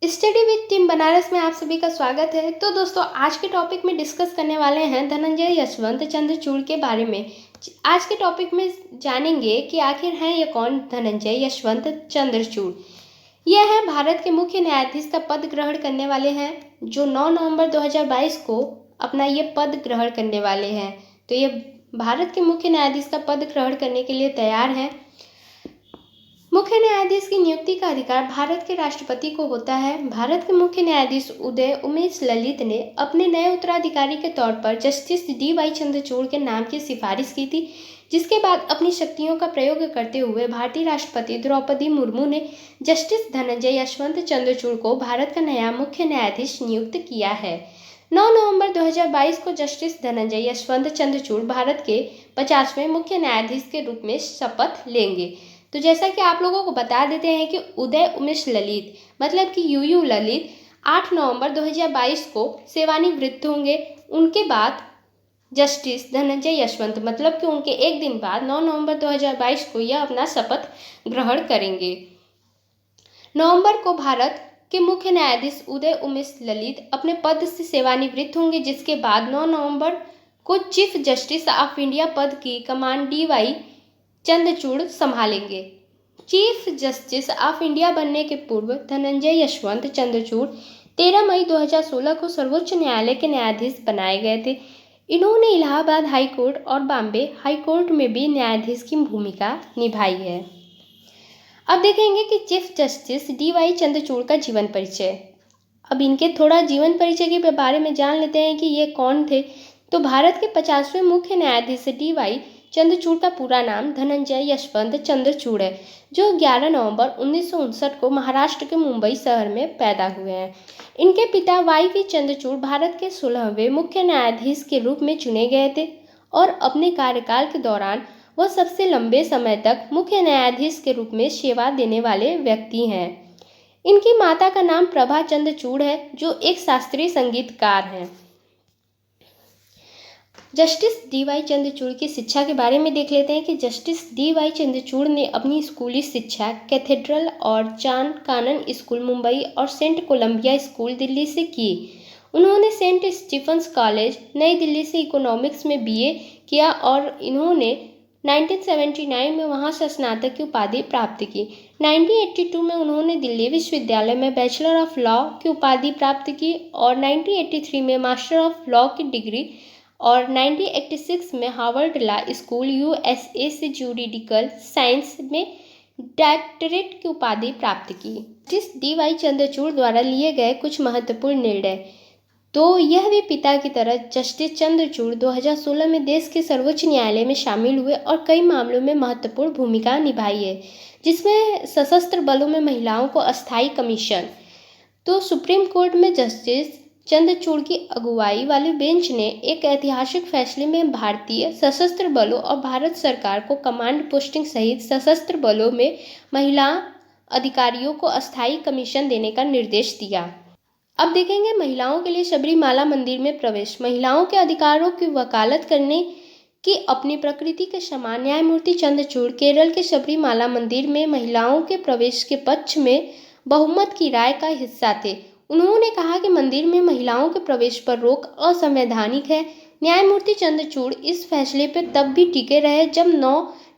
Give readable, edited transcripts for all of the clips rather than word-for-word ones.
Study with team Banaras में आप सभी का स्वागत है। तो दोस्तों, आज के टॉपिक में डिस्कस करने वाले हैं धनंजय यशवंत चंद्रचूड़ के बारे में। आज के टॉपिक में जानेंगे कि आखिर हैं ये कौन धनंजय यशवंत चंद्रचूड़। यह है भारत के मुख्य न्यायाधीश का पद ग्रहण करने वाले हैं, जो 9 नवंबर 2022 को अपना ये पद ग्रहण करने वाले हैं। तो ये भारत के मुख्य न्यायाधीश का पद ग्रहण करने के लिए तैयार हैं। मुख्य न्यायाधीश की नियुक्ति का अधिकार भारत के राष्ट्रपति को होता है। भारत के मुख्य न्यायाधीश उदय उमेश ललित ने अपने नए उत्तराधिकारी के तौर पर जस्टिस डी.वाई. चंद्रचूड़ के नाम की सिफारिश की थी, जिसके बाद अपनी शक्तियों का प्रयोग करते हुए भारतीय राष्ट्रपति द्रौपदी मुर्मू ने जस्टिस धनंजय यशवंत चंद्रचूड़ को भारत का नया मुख्य न्यायाधीश नियुक्त किया है। 9 नवंबर 2022 को जस्टिस धनंजय यशवंत चंद्रचूड़ भारत के 50वें मुख्य न्यायाधीश के रूप में शपथ लेंगे। तो जैसा कि आप लोगों को बता देते हैं कि उदय उमेश ललित मतलब कि यूयू ललित 8 नवंबर 2022 को सेवानिवृत्त होंगे। उनके बाद जस्टिस धनंजय यशवंत मतलब कि उनके एक दिन बाद 9 नवंबर 2022 को यह अपना शपथ ग्रहण करेंगे। नवंबर को भारत के मुख्य न्यायाधीश उदय उमेश ललित अपने पद से सेवानिवृत्त होंगे, जिसके बाद 9 नवंबर को चीफ जस्टिस ऑफ इंडिया पद की कमान डी.वाई. चंद्रचूड़ संभालेंगे। चीफ जस्टिस ऑफ इंडिया बनने के पूर्व धनंजय यशवंत चंद्रचूड़ 13 मई 2016 को सर्वोच्च न्यायालय के न्यायाधीश बनाए गए थे। इन्होंने इलाहाबाद हाई कोर्ट और बॉम्बे हाई कोर्ट में भी न्यायाधीश की भूमिका निभाई है। अब देखेंगे कि चीफ जस्टिस डी.वाई. चंद्रचूड़ का जीवन परिचय। अब इनके थोड़ा जीवन परिचय के बारे में जान लेते हैं कि ये कौन थे। तो भारत के 50वें मुख्य न्यायाधीश डी.वाई. चंद्रचूड़ का पूरा नाम धनंजय यशवंत चंद्रचूड़ है, जो 11 नवंबर 1959 को महाराष्ट्र के मुंबई शहर में पैदा हुए हैं। इनके पिता वाई.वी. चंद्रचूड़ भारत के 16वें मुख्य न्यायाधीश के रूप में चुने गए थे और अपने कार्यकाल के दौरान वह सबसे लंबे समय तक मुख्य न्यायाधीश के रूप में सेवा देने वाले व्यक्ति हैं। इनकी माता का नाम प्रभा चंद्रचूड़ है, जो एक शास्त्रीय संगीतकार हैं। Justice D.Y.. चंद्रचूड़ की शिक्षा के बारे में देख लेते हैं कि जस्टिस डी.वाई. चंद्रचूड़ ने अपनी स्कूली शिक्षा कैथेड्रल और चान कानन स्कूल मुंबई और सेंट कोलंबिया स्कूल दिल्ली से की। उन्होंने सेंट स्टीफंस कॉलेज नई दिल्ली से इकोनॉमिक्स में बीए किया और इन्होंने 1979 में वहां से स्नातक की उपाधि प्राप्त की। 1982 में उन्होंने दिल्ली विश्वविद्यालय में बैचलर ऑफ लॉ की उपाधि प्राप्त की और 1983 में मास्टर ऑफ लॉ की डिग्री और 1986 में हार्वर्ड लॉ स्कूल यूएसए से जूरिडिकल साइंस में डॉक्टरेट की उपाधि प्राप्त की। Justice D.Y.. चंद्रचूड़ द्वारा लिए गए कुछ महत्वपूर्ण निर्णय। तो यह भी पिता की तरह जस्टिस चंद्रचूड़ 2016 में देश के सर्वोच्च न्यायालय में शामिल हुए और कई मामलों में महत्वपूर्ण भूमिका निभाई है, जिसमें सशस्त्र बलों में महिलाओं को अस्थायी कमीशन। तो सुप्रीम कोर्ट में जस्टिस चंद्रचूड़ की अगुवाई वाली बेंच ने एक ऐतिहासिक फैसले में भारतीय सशस्त्र बलों और भारत सरकार को कमांड पोस्टिंग सहित सशस्त्र बलों में महिला अधिकारियों को अस्थायी कमीशन देने का निर्देश दिया। अब देखेंगे महिलाओं के लिए सबरीमाला मंदिर में प्रवेश। महिलाओं के अधिकारों की वकालत करने की अपनी प्रकृति के समान न्यायमूर्ति चंद्रचूड़ केरल के सबरीमाला मंदिर में महिलाओं के प्रवेश के पक्ष में बहुमत की राय का हिस्सा थे। उन्होंने कहा कि मंदिर में महिलाओं के प्रवेश पर रोक असंवैधानिक है। न्यायमूर्ति चंद्रचूड़ इस फैसले पर तब भी टिके रहे जब 9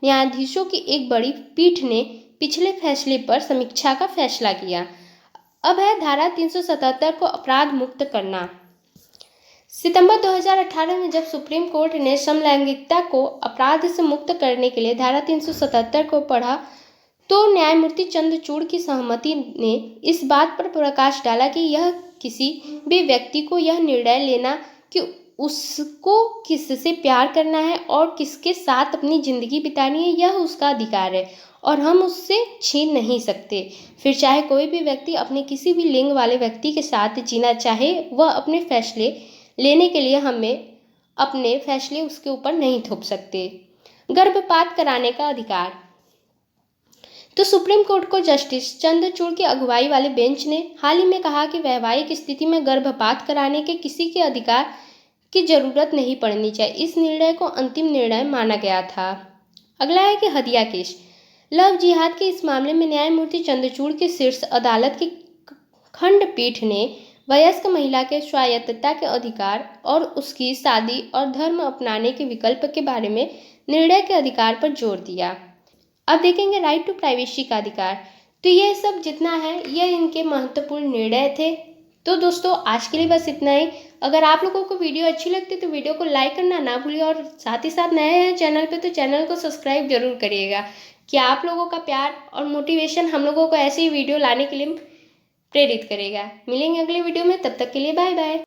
न्यायाधीशों की एक बड़ी पीठ ने पिछले फैसले पर समीक्षा का फैसला किया। अब है धारा 377 को अपराध मुक्त करना। सितंबर 2018 में जब सुप्रीम कोर्ट ने समलैंगिकता को अपराध से मुक्त करने के लिए धारा 377 को पढ़ा, तो न्यायमूर्ति चंद्रचूड़ की सहमति ने इस बात पर प्रकाश डाला कि यह किसी भी व्यक्ति को यह निर्णय लेना कि उसको किससे प्यार करना है और किसके साथ अपनी जिंदगी बितानी है, यह उसका अधिकार है और हम उससे छीन नहीं सकते। फिर चाहे कोई भी व्यक्ति अपने किसी भी लिंग वाले व्यक्ति के साथ जीना चाहे, वह अपने फैसले लेने के लिए हमें अपने फैसले उसके ऊपर नहीं थोप सकते। गर्भपात कराने का अधिकार। तो सुप्रीम कोर्ट को जस्टिस चंद्रचूड़ की अगुवाई वाले बेंच ने हाल ही में कहा कि वैवाहिक स्थिति में गर्भपात कराने के किसी के अधिकार की जरूरत नहीं पड़नी चाहिए। इस निर्णय को अंतिम निर्णय माना गया था। अगला है कि हदिया केस। लव जिहाद के इस मामले में न्यायमूर्ति चंद्रचूड़ की शीर्ष अदालत की खंडपीठ ने वयस्क महिला के स्वायत्तता के अधिकार और उसकी शादी और धर्म अपनाने के विकल्प के बारे में निर्णय के अधिकार पर जोर दिया। अब देखेंगे राइट टू प्राइवेसी का अधिकार। तो ये सब जितना है ये इनके महत्वपूर्ण निर्णय थे। तो दोस्तों आज के लिए बस इतना ही। अगर आप लोगों को वीडियो अच्छी लगती है तो वीडियो को लाइक करना ना भूलिए और साथ ही साथ नए हैं चैनल पे तो चैनल को सब्सक्राइब जरूर करिएगा कि आप लोगों का प्यार और मोटिवेशन हम लोगों को ऐसी वीडियो लाने के लिए प्रेरित करेगा। मिलेंगे अगले वीडियो में, तब तक के लिए बाय बाय।